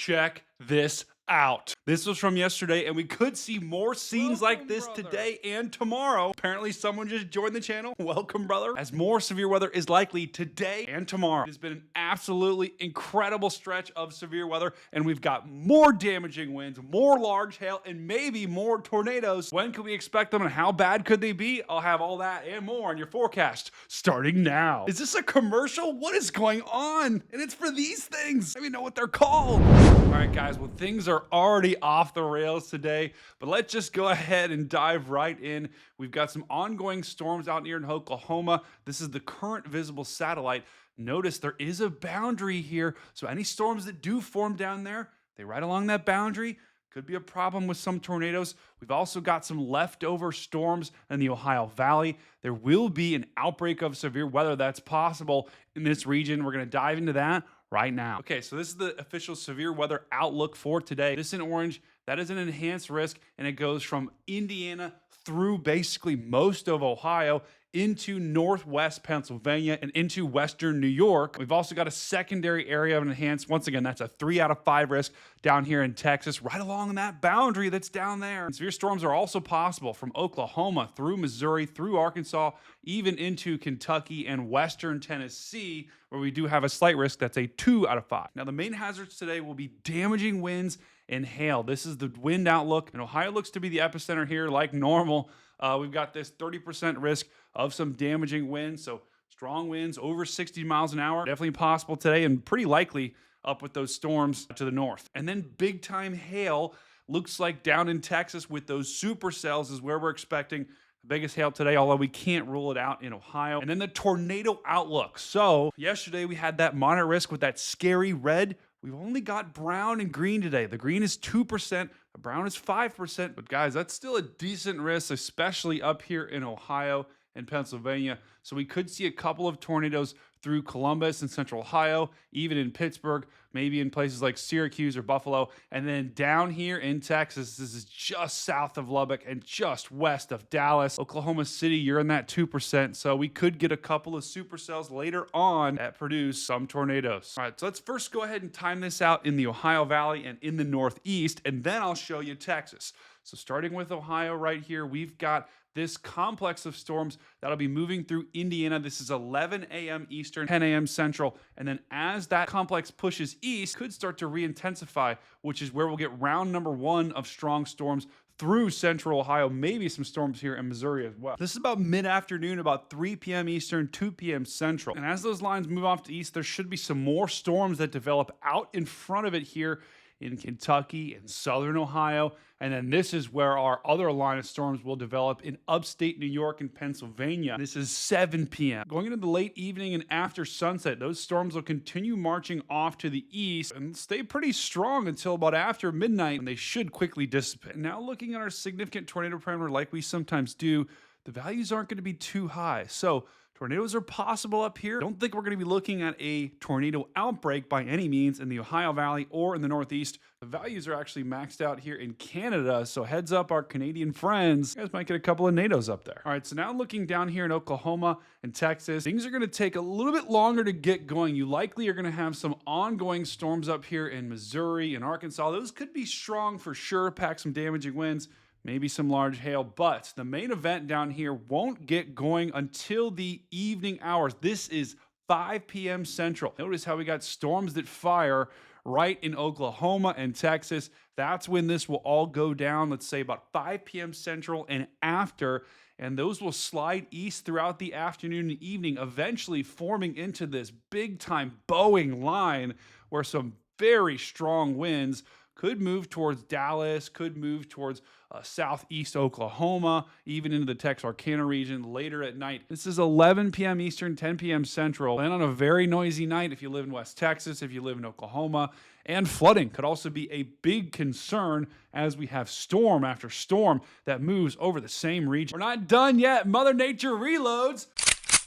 check this out. This was from yesterday, and we could see more scenes like this today and tomorrow. Apparently, someone just joined the channel. Welcome, brother. As more severe weather is likely today and tomorrow. It's been an absolutely incredible stretch of severe weather, and we've got more damaging winds, more large hail, and maybe more tornadoes. When can we expect them, and how bad could they be? I'll have all that and more on your forecast starting now. Is this a commercial? What is going on? And it's for these things. I don't even know what they're called. All right, guys. Well, things are already off the rails today, but let's just go ahead and dive right in. We've got some ongoing storms out here in Oklahoma. This is the current visible satellite. Notice there is a boundary here, so any storms that do form down there, they ride along that boundary. Could be a problem with some tornadoes. We've also got some leftover storms in the Ohio Valley. There will be an outbreak of severe weather that's possible in this region. We're going to dive into that right now. Okay, so this is the official severe weather outlook for today. This in orange, that is an enhanced risk, and it goes from Indiana through basically most of Ohio into northwest Pennsylvania and into western New York. We've also got a secondary area of enhanced. Once again, that's a 3 out of 5 risk down here in Texas, right along that boundary that's down there. And severe storms are also possible from Oklahoma through Missouri, through Arkansas, even into Kentucky and western Tennessee, where we do have a slight risk. That's a 2 out of 5. Now, the main hazards today will be damaging winds and hail. This is the wind outlook, and Ohio looks to be the epicenter here like normal. We've got this 30% risk of some damaging winds, so strong winds over 60 miles an hour. Definitely possible today and pretty likely up with those storms to the north. And then big time hail looks like down in Texas with those supercells is where we're expecting the biggest hail today, although we can't rule it out in Ohio. And then the tornado outlook. So yesterday we had that moderate risk with that scary red. We've only got brown and green today. The green is 2%, the brown is 5%. But guys, that's still a decent risk, especially up here in Ohio and Pennsylvania. So we could see a couple of tornadoes through Columbus and central Ohio, even in Pittsburgh, maybe in places like Syracuse or Buffalo. And then down here in Texas, this is just south of Lubbock and just west of Dallas. Oklahoma City, you're in that 2%. So we could get a couple of supercells later on that produce some tornadoes. All right, so let's first go ahead and time this out in the Ohio Valley and in the Northeast, and then I'll show you Texas. So starting with Ohio right here, we've got this complex of storms that'll be moving through Indiana. This is 11 a.m. Eastern, 10 a.m. Central. And then as that complex pushes east, could start to re-intensify, which is where we'll get round number 1 of strong storms through central Ohio, maybe some storms here in Missouri as well. This is about mid-afternoon, about 3 p.m. Eastern, 2 p.m. Central. And as those lines move off to east, there should be some more storms that develop out in front of it here in Kentucky and southern Ohio. And then this is where our other line of storms will develop in upstate New York and Pennsylvania. This is 7 p.m. Going into the late evening and after sunset, those storms will continue marching off to the east and stay pretty strong until about after midnight, and they should quickly dissipate. Now looking at our significant tornado parameter like we sometimes do, the values aren't going to be too high. So tornadoes are possible up here. Don't think we're going to be looking at a tornado outbreak by any means in the Ohio Valley or in the Northeast. The values are actually maxed out here in Canada, so heads up our Canadian friends. You guys might get a couple of NATOs up there. All right, so now looking down here in Oklahoma and Texas, things are going to take a little bit longer to get going. You likely are going to have some ongoing storms up here in Missouri and Arkansas. Those could be strong for sure, pack some damaging winds, maybe some large hail, but the main event down here won't get going until the evening hours. This is 5 p.m. Central. Notice how we got storms that fire right in Oklahoma and Texas. That's when this will all go down, let's say about 5 p.m. Central and after, and those will slide east throughout the afternoon and evening, eventually forming into this big-time bowing line where some very strong winds could move towards Dallas, could move towards southeast Oklahoma, even into the Texarkana region later at night. This is 11 p.m. Eastern, 10 p.m. Central. Plan on a very noisy night if you live in West Texas, if you live in Oklahoma. And flooding could also be a big concern as we have storm after storm that moves over the same region. We're not done yet. Mother Nature reloads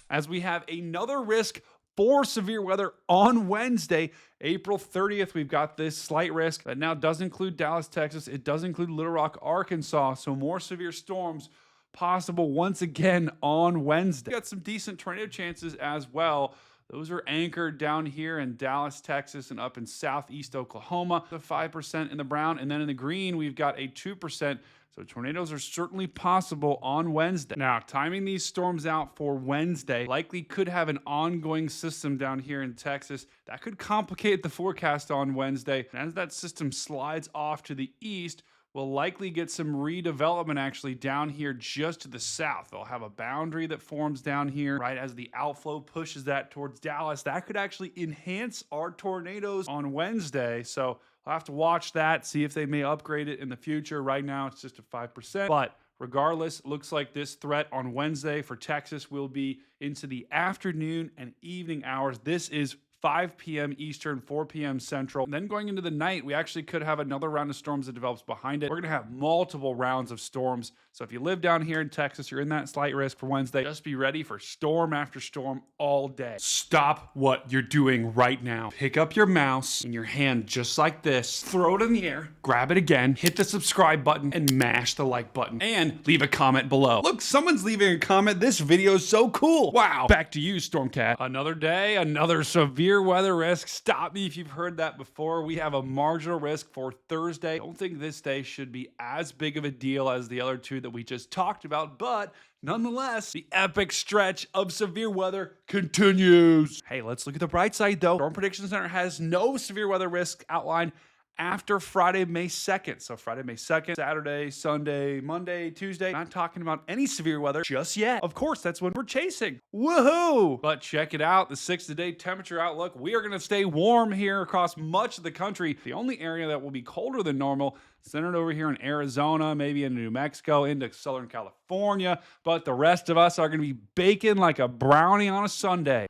as we have another risk for severe weather on Wednesday, April 30th. We've got this slight risk that now does include Dallas, Texas. It does include Little Rock, Arkansas. So more severe storms possible once again on Wednesday. We got some decent tornado chances as well. Those are anchored down here in Dallas, Texas, and up in southeast Oklahoma. The 5% in the brown, and then in the green, we've got a 2%. So tornadoes are certainly possible on Wednesday. Now, timing these storms out for Wednesday likely could have an ongoing system down here in Texas that could complicate the forecast on Wednesday. And as that system slides off to the east, we'll likely get some redevelopment actually down here just to the south. They'll have a boundary that forms down here right as the outflow pushes that towards Dallas. That could actually enhance our tornadoes on Wednesday. So I'll have to watch that, see if they may upgrade it in the future. Right now, it's just a 5%. But regardless, looks like this threat on Wednesday for Texas will be into the afternoon and evening hours. This is 5 p.m. Eastern, 4 p.m. Central. And then going into the night, we actually could have another round of storms that develops behind it. We're going to have multiple rounds of storms. So if you live down here in Texas, you're in that slight risk for Wednesday. Just be ready for storm after storm all day. Stop what you're doing right now. Pick up your mouse in your hand just like this. Throw it in the air. Grab it again. Hit the subscribe button and mash the like button. And leave a comment below. Look, someone's leaving a comment. This video is so cool. Wow. Back to you, Stormcat. Another day, another severe weather risk. Stop me if you've heard that before. We have a marginal risk for Thursday. I don't think this day should be as big of a deal as the other two that we just talked about, but nonetheless, the epic stretch of severe weather continues. Hey, let's look at the bright side though. Storm Prediction Center has no severe weather risk outlined after Friday, May 2nd. So Friday, May 2nd, Saturday, Sunday, Monday, Tuesday. Not talking about any severe weather just yet. Of course, that's when we're chasing. Woohoo! But check it out, the 6-day temperature outlook. We are going to stay warm here across much of the country. The only area that will be colder than normal, centered over here in Arizona, maybe in New Mexico, into Southern California. But the rest of us are going to be baking like a brownie on a Sunday.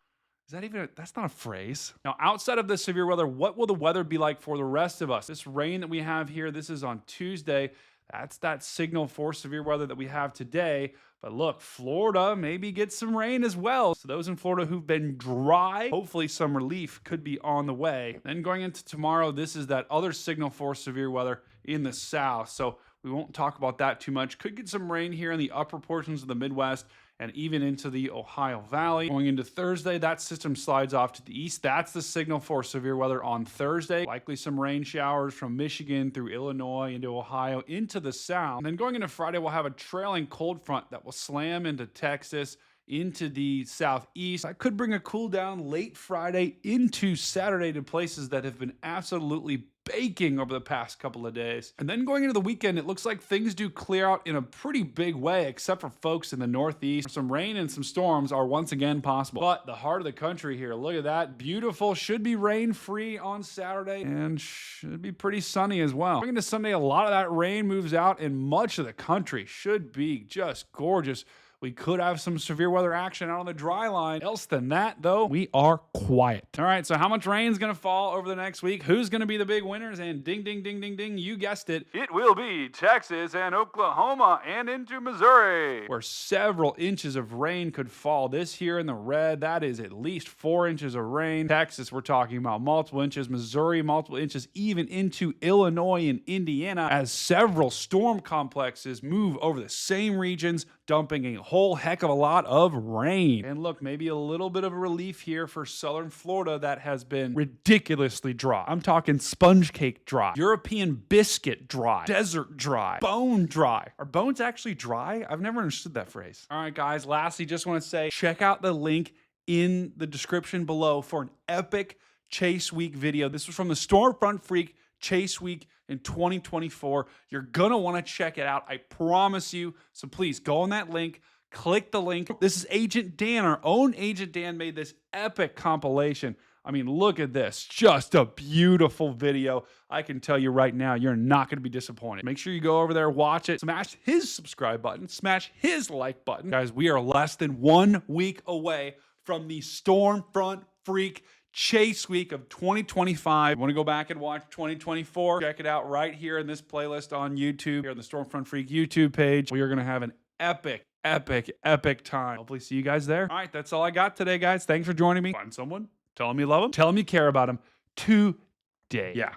Is that even that's not a phrase. Now, outside of this severe weather, what will the weather be like for the rest of us? This rain that we have here, this is on Tuesday. That's that signal for severe weather that we have today. But look, Florida maybe gets some rain as well. So those in Florida who've been dry, hopefully some relief could be on the way. Then going into tomorrow, this is that other signal for severe weather in the south. So we won't talk about that too much. Could get some rain here in the upper portions of the Midwest and even into the Ohio Valley. Going into Thursday, that system slides off to the east. That's the signal for severe weather on Thursday. Likely some rain showers from Michigan through Illinois into Ohio into the south. And then going into Friday, we'll have a trailing cold front that will slam into Texas, into the southeast. That could bring a cool down late Friday into Saturday to places that have been absolutely baking over the past couple of days. And then going into the weekend, it looks like things do clear out in a pretty big way, except for folks in the Northeast. Some rain and some storms are once again possible. But the heart of the country here, look at that. Beautiful, should be rain-free on Saturday and should be pretty sunny as well. Going into Sunday, a lot of that rain moves out in much of the country. Should be just gorgeous. We could have some severe weather action out on the dry line. Else than that, though, we are quiet. All right, so how much rain is going to fall over the next week? Who's going to be the big winners? And ding, ding, ding, ding, ding, you guessed it. It will be Texas and Oklahoma and into Missouri, where several inches of rain could fall. This here in the red, that is at least 4 inches of rain. Texas, we're talking about multiple inches. Missouri, multiple inches, even into Illinois and Indiana, as several storm complexes move over the same regions, dumping a whole heck of a lot of rain. And look, maybe a little bit of a relief here for southern Florida that has been ridiculously dry. I'm talking sponge cake dry, European biscuit dry, desert dry, bone dry. Are bones actually dry? I've never understood that phrase. All right, guys, lastly, just want to say, check out the link in the description below for an epic Chase Week video. This was from the Stormfront Freak Chase Week in 2024. You're gonna want to check it out, I promise you. So please go on that link, click the link. This is Agent Dan, our own Agent Dan made this epic compilation. I mean, look at this, just a beautiful video. I can tell you right now, you're not gonna be disappointed. Make sure you go over there, watch it, smash his subscribe button, smash his like button. Guys, we are less than 1 week away from the Stormfront Freak Chase Week of 2025. Want to go back and watch 2024? Check it out right here in this playlist on YouTube, here on the Stormfront Freak YouTube page. We are going to have an epic time. Hopefully see you guys there. All right, that's all I got today, guys. Thanks for joining me. Find someone, tell them you love them, tell them you care about them today. Yeah,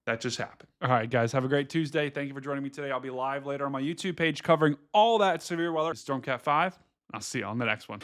that just happened. All right, guys, have a great Tuesday. Thank you for joining me today. I'll be live later on my YouTube page covering all that severe weather. Stormcat 5. I'll see you on the next one.